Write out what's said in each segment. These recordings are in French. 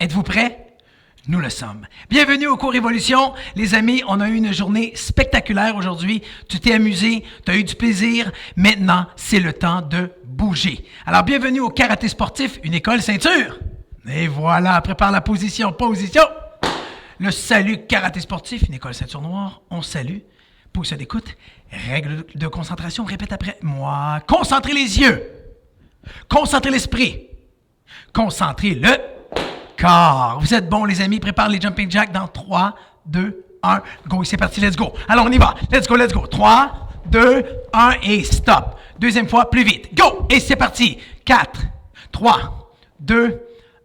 Êtes-vous prêts? Nous le sommes. Bienvenue au cours Évolution. Les amis, on a eu une journée spectaculaire aujourd'hui. Tu t'es amusé, tu as eu du plaisir. Maintenant, c'est le temps de bouger. Alors, bienvenue au Karaté Sportif, une école ceinture. Et voilà, prépare la position. Position. Le salut Karaté Sportif, une école ceinture noire. On salue. Position d'écoute. Règle de concentration. Répète après moi. Concentrez les yeux. Concentrez l'esprit. Concentrez le corps. Vous êtes bons, les amis. Prépare les jumping jacks dans 3, 2, 1. Go, c'est parti, let's go. Alors, on y va. Let's go, let's go. 3, 2, 1 et stop. Deuxième fois, plus vite. Go! Et c'est parti. 4, 3, 2,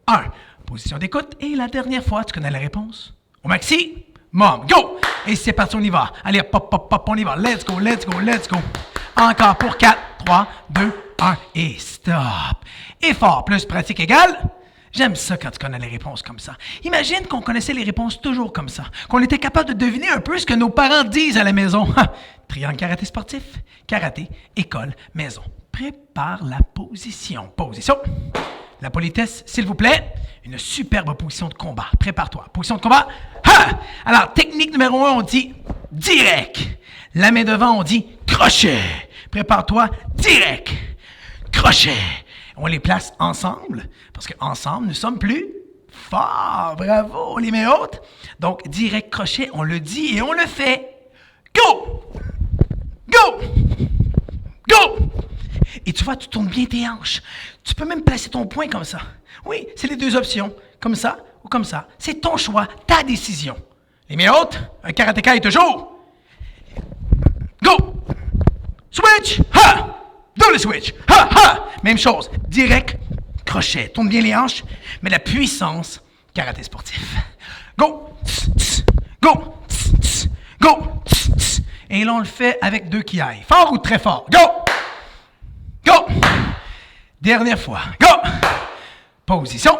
1. Position d'écoute. Et la dernière fois, tu connais la réponse? Au maxi? Mom, go! Et c'est parti, on y va. Allez, pop, pop, pop, on y va. Let's go, let's go, let's go. Encore pour 4, 3, 2, 1 et stop. Effort plus pratique égale. J'aime ça quand tu connais les réponses comme ça. Imagine qu'on connaissait les réponses toujours comme ça. Qu'on était capable de deviner un peu ce que nos parents disent à la maison. Triangle karaté sportif, karaté, école, maison. Prépare la position. Position. La politesse, s'il vous plaît. Une superbe position de combat. Prépare-toi. Position de combat. Ha! Alors, technique numéro 1, on dit direct. La main devant, on dit crochet. Prépare-toi, direct. Crochet. On les place ensemble, parce qu'ensemble, nous sommes plus forts. Bravo, les mains hautes. Donc, direct crochet, on le dit et on le fait. Go! Go! Go! Et tu vois, tu tournes bien tes hanches. Tu peux même placer ton poing comme ça. Oui, c'est les deux options. Comme ça ou comme ça. C'est ton choix, ta décision. Les mains hautes, un karatéka est toujours. Go! Switch! Ha! Double switch. Ha, ha! Même chose. Direct, crochet. Tourne bien les hanches, mais la puissance, karaté sportif. Go! Tss, tss. Go! Tss, tss. Go! Tss, tss. Et là, on le fait avec deux qui aillent. Fort ou très fort? Go! Go! Dernière fois. Go! Position.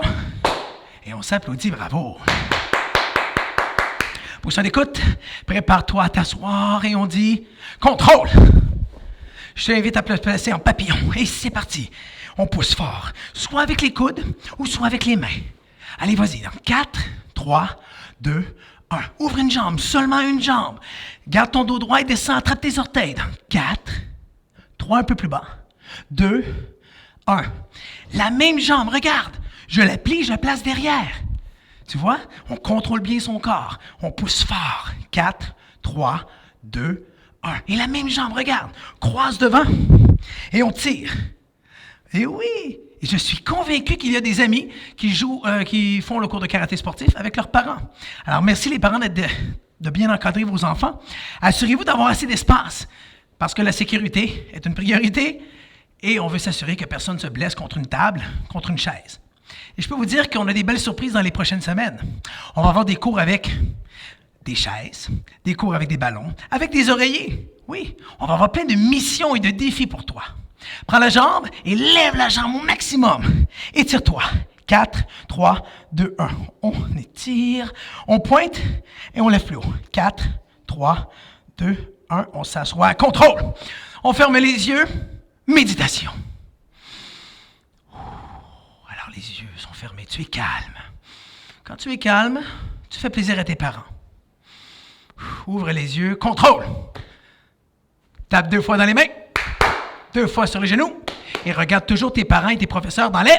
Et on s'applaudit. Bravo. Position d'écoute. Prépare-toi à t'asseoir et on dit contrôle. Je t'invite à te placer en papillon. Et c'est parti. On pousse fort. Soit avec les coudes ou soit avec les mains. Allez, vas-y. Dans 4, 3, 2, 1. Ouvre une jambe. Seulement une jambe. Garde ton dos droit et descends. Attrape tes orteils. Dans 4, 3, un peu plus bas. 2, 1. La même jambe. Regarde. Je la plie, je la place derrière. Tu vois? On contrôle bien son corps. On pousse fort. 4, 3, 2, 1. Et la même jambe, regarde, croise devant et on tire. Et oui, et je suis convaincu qu'il y a des amis qui font le cours de karaté sportif avec leurs parents. Alors, merci les parents de bien encadrer vos enfants. Assurez-vous d'avoir assez d'espace parce que la sécurité est une priorité et on veut s'assurer que personne ne se blesse contre une table, contre une chaise. Et je peux vous dire qu'on a des belles surprises dans les prochaines semaines. On va avoir des cours avec des chaises, des cours avec des ballons, avec des oreillers. Oui, on va avoir plein de missions et de défis pour toi. Prends la jambe et lève la jambe au maximum. Étire-toi. 4, 3, 2, 1. On étire, on pointe et on lève plus haut. 4, 3, 2, 1. On s'assoit. Contrôle. On ferme les yeux. Méditation. Alors les yeux sont fermés. Tu es calme. Quand tu es calme, tu fais plaisir à tes parents. Ouvre les yeux, contrôle. Tape 2 fois dans les mains, 2 fois sur les genoux et regarde toujours tes parents et tes professeurs dans les...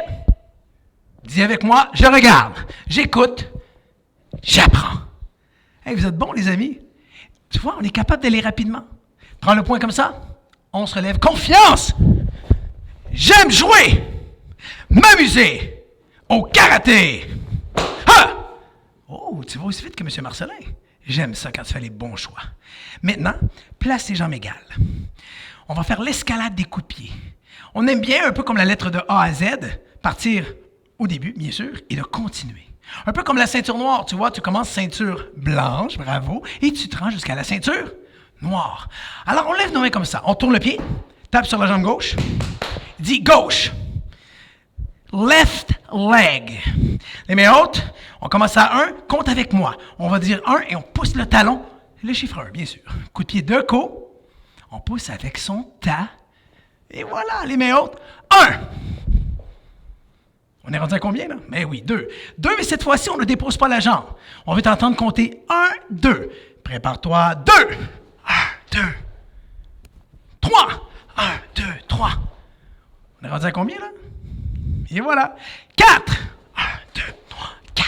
Dis avec moi, je regarde, j'écoute, j'apprends. Hey, vous êtes bons les amis? Tu vois, on est capable d'aller rapidement. Prends le point comme ça, on se relève. Confiance! J'aime jouer, m'amuser au karaté. Ha! Oh, tu vas aussi vite que M. Marcelin. J'aime ça quand tu fais les bons choix. Maintenant, place tes jambes égales. On va faire l'escalade des coups de pied. On aime bien, un peu comme la lettre de A à Z, partir au début, bien sûr, et de continuer. Un peu comme la ceinture noire, tu vois, tu commences ceinture blanche, bravo, et tu te rends jusqu'à la ceinture noire. Alors, on lève nos mains comme ça. On tourne le pied, tape sur la jambe gauche, dit gauche. Left leg. Les mains hautes, on commence à 1, compte avec moi. On va dire 1 et on pousse le talon, le chiffre 1, bien sûr. Coup de pied de côte, on pousse avec son tas. Et voilà, les mains hautes. 1. On est rendu à combien, là? Mais oui, 2. 2, mais cette fois-ci, on ne dépose pas la jambe. On veut t'entendre compter 1, 2. Prépare-toi. 2. 1, 2. 3. 1, 2, 3. On est rendu à combien, là? Et voilà. 4. 1, 2, 3, 4.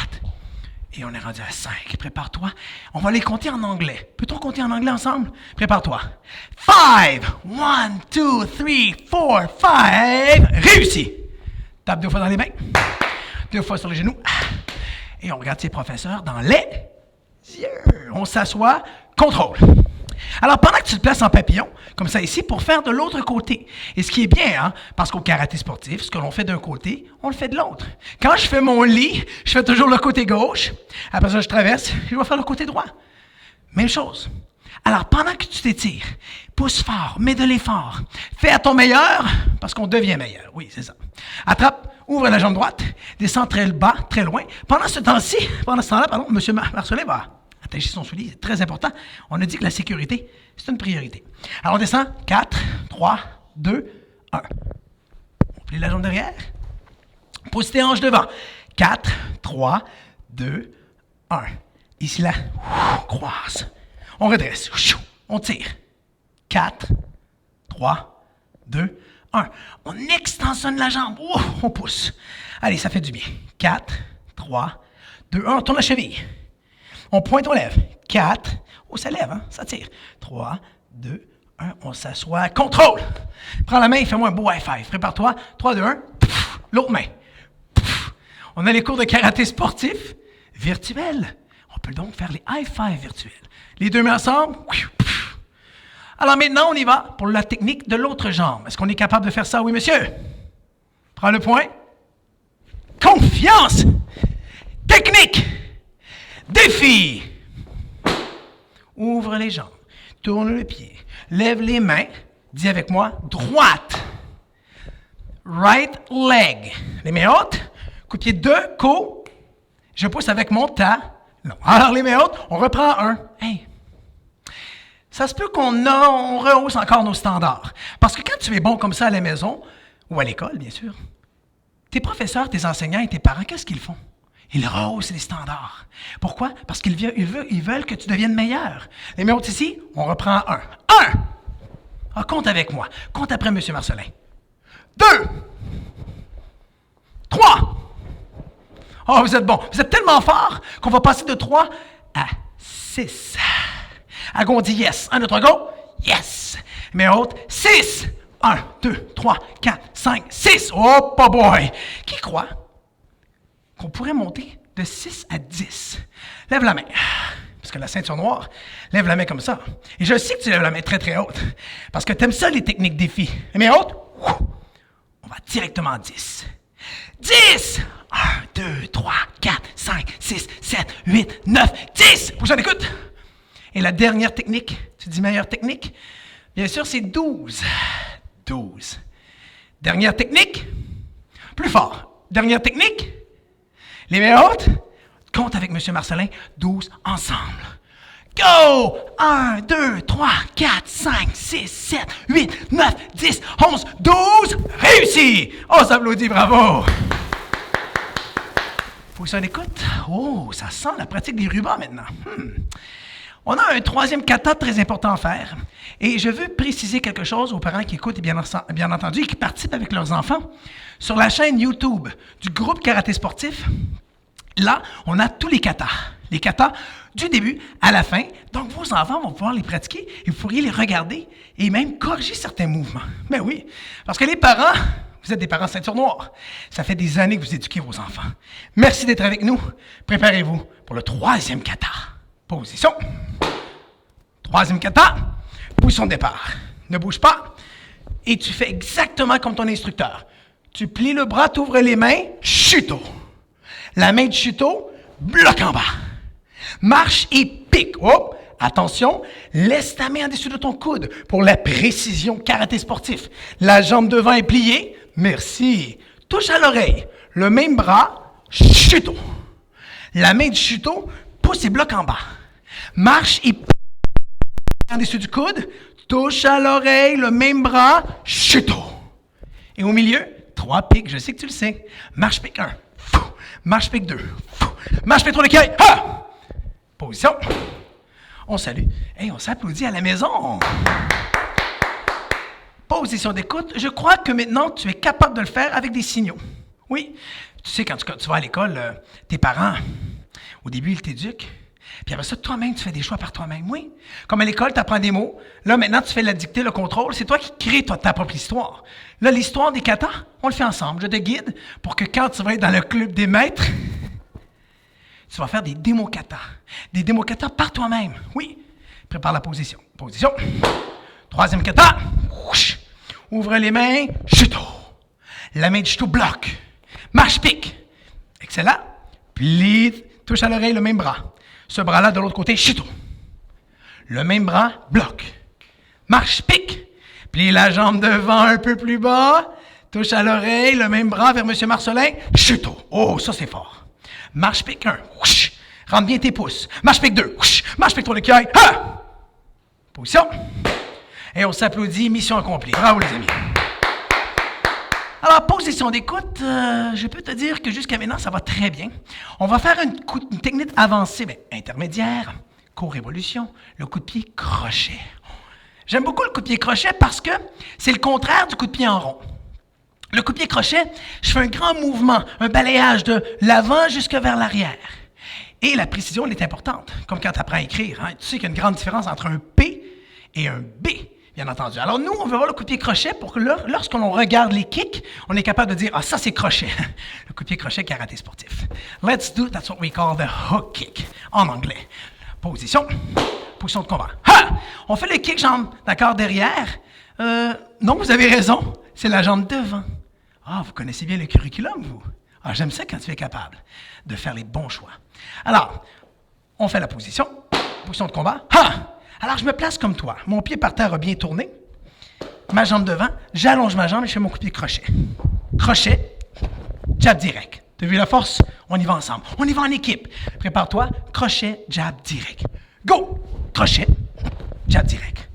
Et on est rendu à 5. Prépare-toi. On va les compter en anglais. Peut-on compter en anglais ensemble? Prépare-toi. 5. 1, 2, 3, 4, 5. Réussi. Tape 2 fois dans les mains. 2 fois sur les genoux. Et on regarde ses professeurs dans les yeux. On s'assoit. Contrôle. Alors, pendant que tu te places en papillon, comme ça ici, pour faire de l'autre côté. Et ce qui est bien, hein, parce qu'au karaté sportif, ce que l'on fait d'un côté, on le fait de l'autre. Quand je fais mon lit, je fais toujours le côté gauche. Après ça, je traverse, je vais faire le côté droit. Même chose. Alors, pendant que tu t'étires, pousse fort, mets de l'effort. Fais à ton meilleur, parce qu'on devient meilleur. Oui, c'est ça. Attrape, ouvre la jambe droite, descends très bas, très loin. Pendant ce temps-ci, pendant ce temps-là, pardon, M. Marcelin va attacher son soulier, c'est très important. On a dit que la sécurité, c'est une priorité. Alors, on descend. 4, 3, 2, 1. On plie la jambe derrière. Pousse tes hanches devant. 4, 3, 2, 1. Ici, là, croise. On redresse. On tire. 4, 3, 2, 1. On extensionne la jambe. On pousse. Allez, ça fait du bien. 4, 3, 2, 1. On tourne la cheville. On pointe, on lève. 4. Oh, ça lève, hein? Ça tire. 3, 2, 1. On s'assoit. Contrôle. Prends la main et fais-moi un beau high five. Prépare-toi. 3, 2, 1. L'autre main. On a les cours de karaté sportif virtuel. On peut donc faire les high five virtuels. Les deux mains ensemble. Alors maintenant, on y va pour la technique de l'autre jambe. Est-ce qu'on est capable de faire ça? Oui, monsieur. Prends le point. Confiance. Technique. Défi. Ouvre les jambes. Tourne le pied. Lève les mains. Dis avec moi. Droite. Right leg. Les mains hautes. Coup de pied 2, co. Je pousse avec mon talon. Alors les mains hautes. On reprend un. Hey. Ça se peut qu'on rehausse encore nos standards. Parce que quand tu es bon comme ça à la maison, ou à l'école, bien sûr, tes professeurs, tes enseignants et tes parents, qu'est-ce qu'ils font? Ils rehaussent les standards. Pourquoi? Parce qu'ils veulent que tu deviennes meilleur. Les mains hautes ici, on reprend un. 1! Ah, compte avec moi. Compte après M. Marcelin. 2! 3! Oh, vous êtes bon. Vous êtes tellement fort qu'on va passer de 3 à 6. Agon dit yes. 1, 2, 3, go. Yes. Main haute. 6. 1, 2, 3, 4, 5, 6. Oh, boy. Qui croit qu'on pourrait monter de 6 à 10? Lève la main. Parce que la ceinture noire, lève la main comme ça. Et je sais que tu lèves la main très, très haute. Parce que tu aimes ça, les techniques défis. Les mains hautes. On va directement à 10. 10! 1, 2, 3, 4, 5, 6, 7, 8, 9, 10! Prochaine écoute. Et la dernière technique, tu dis meilleure technique? Bien sûr, c'est 12. 12. Dernière technique. Plus fort. Dernière technique. Les mains hautes. Compte avec M. Marcelin. 12 ensemble. Go! 1, 2, 3, 4, 5, 6, 7, 8, 9, 10, 11, 12. Réussi! On s'applaudit, bravo! Faut que ça écoute. Oh, ça sent la pratique des rubans maintenant. On a un troisième kata très important à faire. Et je veux préciser quelque chose aux parents qui écoutent et bien entendu et qui participent avec leurs enfants. Sur la chaîne YouTube du groupe Karaté Sportif, là, on a tous les katas. Les katas du début à la fin. Donc, vos enfants vont pouvoir les pratiquer et vous pourriez les regarder et même corriger certains mouvements. Ben oui, parce que les parents, vous êtes des parents ceinture noire. Ça fait des années que vous éduquez vos enfants. Merci d'être avec nous. Préparez-vous pour le troisième kata. Position. Troisième kata. Position de départ. Ne bouge pas. Et tu fais exactement comme ton instructeur. Tu plies le bras, tu ouvres les mains. Chuto. La main du chuto, bloc en bas. Marche et pique. Oh, attention, laisse ta main en dessous de ton coude pour la précision karaté sportif. La jambe devant est pliée. Merci. Touche à l'oreille. Le même bras, chuto. La main du chuto, pousse et bloc en bas. Marche et pique en dessous du coude. Touche à l'oreille, le même bras, chuto. Et au milieu, 3 pics, je sais que tu le sais. Marche pic 1. Marche pic 2. Marche pic 3 d'écueil. Ha! Position. On salue. Hey, on s'applaudit à la maison. Position d'écoute. Je crois que maintenant, tu es capable de le faire avec des signaux. Oui. Tu sais, quand tu vas à l'école, tes parents, au début, ils t'éduquent. Puis après ça, toi-même, tu fais des choix par toi-même. Oui. Comme à l'école, tu apprends des mots. Là, maintenant, tu fais la dictée, le contrôle. C'est toi qui crées ta propre histoire. Là, l'histoire des katas, on le fait ensemble. Je te guide pour que quand tu vas être dans le club des maîtres, tu vas faire des démos kata. Des démos kata par toi-même. Oui. Prépare la position. Position. 3e kata. Ouvre les mains. Shuto. La main de Shuto bloque. Marche pique. Excellent. Plie. Touche à l'oreille le même bras. Ce bras-là, de l'autre côté, Shuto. Le même bras, bloque. Marche, pique. Plie la jambe devant un peu plus bas. Touche à l'oreille, le même bras vers M. Marcelin. Shuto. Oh, ça, c'est fort. Marche, pique 1. Rentre bien tes pouces. Marche, pique 2. Marche, pique 3 d'écueil. Ha! Position. Et on s'applaudit. Mission accomplie. Bravo, les amis. Alors, position d'écoute, je peux te dire que jusqu'à maintenant, ça va très bien. On va faire une technique avancée, intermédiaire, co-révolution, le coup de pied crochet. J'aime beaucoup le coup de pied crochet parce que c'est le contraire du coup de pied en rond. Le coup de pied crochet, je fais un grand mouvement, un balayage de l'avant jusque vers l'arrière. Et la précision, elle est importante, comme quand tu apprends à écrire. Hein. Tu sais qu'il y a une grande différence entre un P et un B. Bien entendu. Alors, nous, on veut voir le coup de pied crochet pour que lorsqu'on regarde les kicks, on est capable de dire « Ah, ça, c'est crochet. » Le coup de pied crochet karaté sportif. Let's do, that's what we call the hook kick, en anglais. Position. Position de combat. Ha! On fait le kick jambe, d'accord, derrière. Non, vous avez raison. C'est la jambe devant. Ah, vous connaissez bien le curriculum, vous. Ah, j'aime ça quand tu es capable de faire les bons choix. Alors, on fait la position. Position de combat. Ha! Alors, je me place comme toi. Mon pied par terre a bien tourné. Ma jambe devant. J'allonge ma jambe et je fais mon coup de pied crochet. Crochet. Jab direct. Tu as vu la force? On y va ensemble. On y va en équipe. Prépare-toi. Crochet, jab direct. Go! Crochet, jab direct.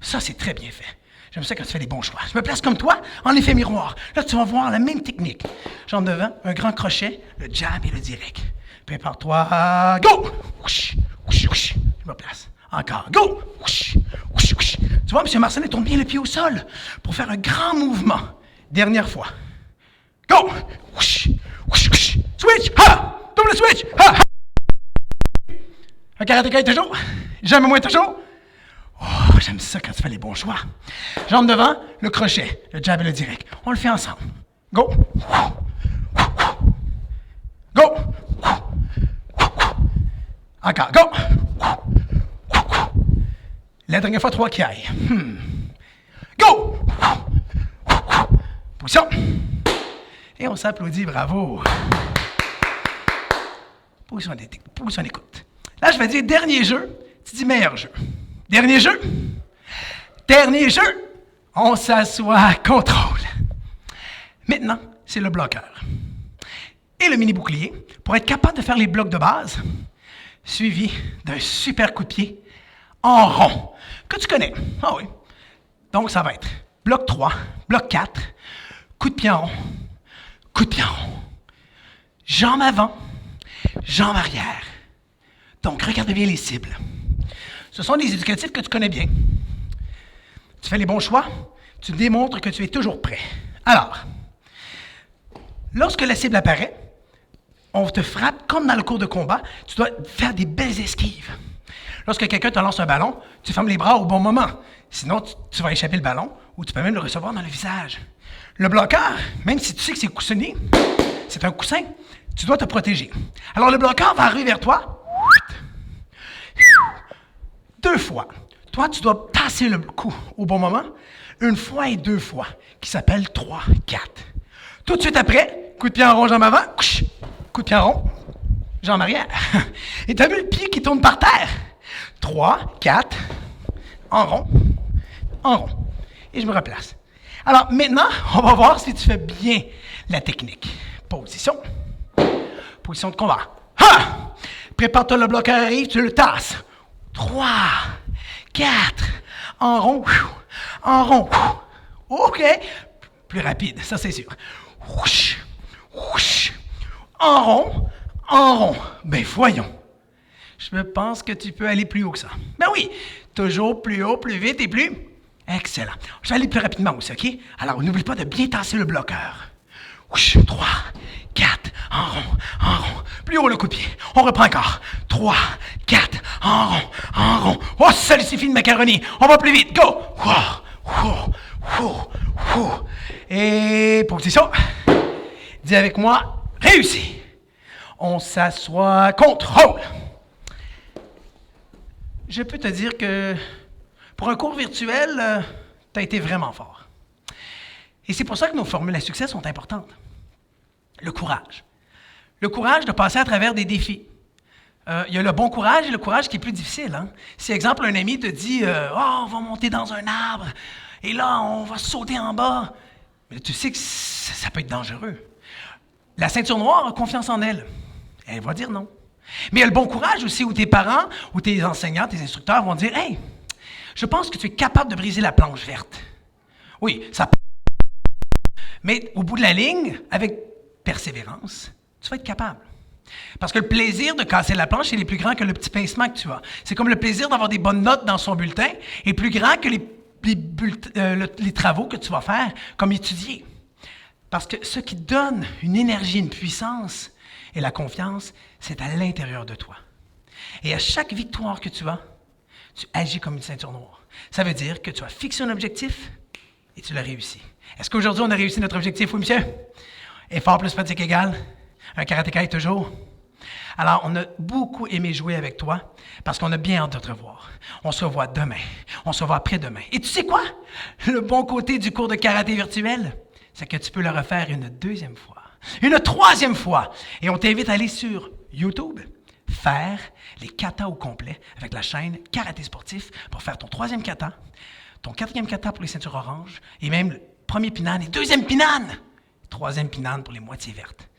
Ça, c'est très bien fait. J'aime ça quand tu fais des bons choix. Je me place comme toi, en effet miroir. Là, tu vas voir la même technique. Jambe devant, un grand crochet, le jab et le direct. Prépare-toi. Go! Ouch, ouch, ouch. Je me place. Encore. Go! Ouch, ouch, ouch. Tu vois, M. Marcelin tourne bien le pied au sol pour faire un grand mouvement. Dernière fois. Go! Ouch, ouch, ouch. Switch! Ha! Double switch! Ha! Ha! Un karatéka toujours? Jamais moins toujours? Oh, j'aime ça quand tu fais les bons choix. Jambe devant, le crochet, le jab et le direct. On le fait ensemble. Go! Go! Encore. Go! La dernière fois, 3 qui aillent. Go! Position. Et on s'applaudit, bravo. Position d'écoute. Là, je vais dire dernier jeu. Tu dis meilleur jeu. Dernier jeu. Dernier jeu. On s'assoit, contrôle. Maintenant, c'est le bloqueur. Et le mini bouclier pour être capable de faire les blocs de base, suivi d'un super coup de pied en rond, que tu connais. Ah oui. Donc, ça va être bloc 3, bloc 4, coup de pied en rond, coup de pied en rond, jambe avant, jambe arrière. Donc, regarde bien les cibles. Ce sont des éducatifs que tu connais bien. Tu fais les bons choix, tu démontres que tu es toujours prêt. Alors, lorsque la cible apparaît, on te frappe comme dans le cours de combat, tu dois faire des belles esquives. Lorsque quelqu'un te lance un ballon, tu fermes les bras au bon moment. Sinon, tu vas échapper le ballon ou tu peux même le recevoir dans le visage. Le bloqueur, même si tu sais que c'est coussinné, c'est un coussin, tu dois te protéger. Alors, le bloqueur va arriver vers toi 2 fois. Toi, tu dois passer le coup au bon moment, 1 fois et 2 fois, qui s'appelle 3, 4. Tout de suite après, coup de pied en rond, jambe avant, coup de pied en rond, jambe arrière. Et tu as vu le pied qui tourne par terre? 3, 4, en rond, en rond. Et je me replace. Alors maintenant, on va voir si tu fais bien la technique. Position. Position de combat. Ha! Prépare-toi, le bloqueur arrive, tu le tasses. 3, 4, en rond, en rond. OK. Plus rapide, ça c'est sûr. Whoosh, whoosh. En rond, en rond. Ben voyons. Je pense que tu peux aller plus haut que ça. Ben oui, toujours plus haut, plus vite et plus... Excellent. Je vais aller plus rapidement aussi, OK? Alors, n'oublie pas de bien tasser le bloqueur. Whoosh, 3, 4, en rond, en rond. Plus haut le coup de pied. On reprend encore. 3, 4, en rond, en rond. Oh, ça lui suffit de macaroni. On va plus vite. Go! Et position. Dis avec moi, réussi. On s'assoit, contrôle. Je peux te dire que pour un cours virtuel, tu as été vraiment fort. Et c'est pour ça que nos formules à succès sont importantes. Le courage. Le courage de passer à travers des défis. Il y a le bon courage et le courage qui est plus difficile. Hein? Si, exemple, un ami te dit on va monter dans un arbre et là, on va sauter en bas. Mais tu sais que ça peut être dangereux. La ceinture noire a confiance en elle. Elle va dire non. Mais il y a le bon courage aussi où tes parents, ou tes enseignants, tes instructeurs vont dire hey, je pense que tu es capable de briser la planche verte. Oui, ça peut. Mais au bout de la ligne, avec persévérance, tu vas être capable. Parce que le plaisir de casser la planche, il est plus grand que le petit pincement que tu as. C'est comme le plaisir d'avoir des bonnes notes dans son bulletin est plus grand que les travaux que tu vas faire comme étudier. Parce que ce qui donne une énergie, une puissance et la confiance, c'est à l'intérieur de toi. Et à chaque victoire que tu as, tu agis comme une ceinture noire. Ça veut dire que tu as fixé un objectif et tu l'as réussi. Est-ce qu'aujourd'hui, on a réussi notre objectif, oui, monsieur? Effort plus pratique égale un karatéka toujours. Alors, on a beaucoup aimé jouer avec toi parce qu'on a bien hâte de te revoir. On se revoit demain. On se revoit après-demain. Et tu sais quoi? Le bon côté du cours de karaté virtuel, c'est que tu peux le refaire une deuxième fois, une troisième fois. Et on t'invite à aller sur YouTube, faire les katas au complet avec la chaîne Karaté Sportif pour faire ton troisième kata, ton quatrième kata pour les ceintures oranges et même le premier pinane et deuxième pinane, troisième pinane pour les moitiés vertes.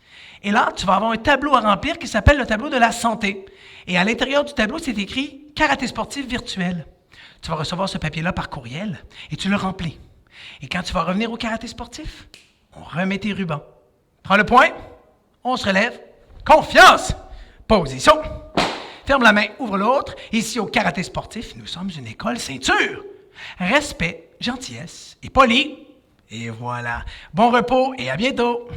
Et là, tu vas avoir un tableau à remplir qui s'appelle le tableau de la santé. Et à l'intérieur du tableau, c'est écrit Karaté sportif virtuel. Tu vas recevoir ce papier-là par courriel et tu le remplis. Et quand tu vas revenir au karaté sportif, on remet tes rubans. Prends le point, on se relève. Confiance! Position. Ferme la main, ouvre l'autre. Ici, au karaté sportif, nous sommes une école ceinture. Respect, gentillesse et poli. Et voilà. Bon repos et à bientôt.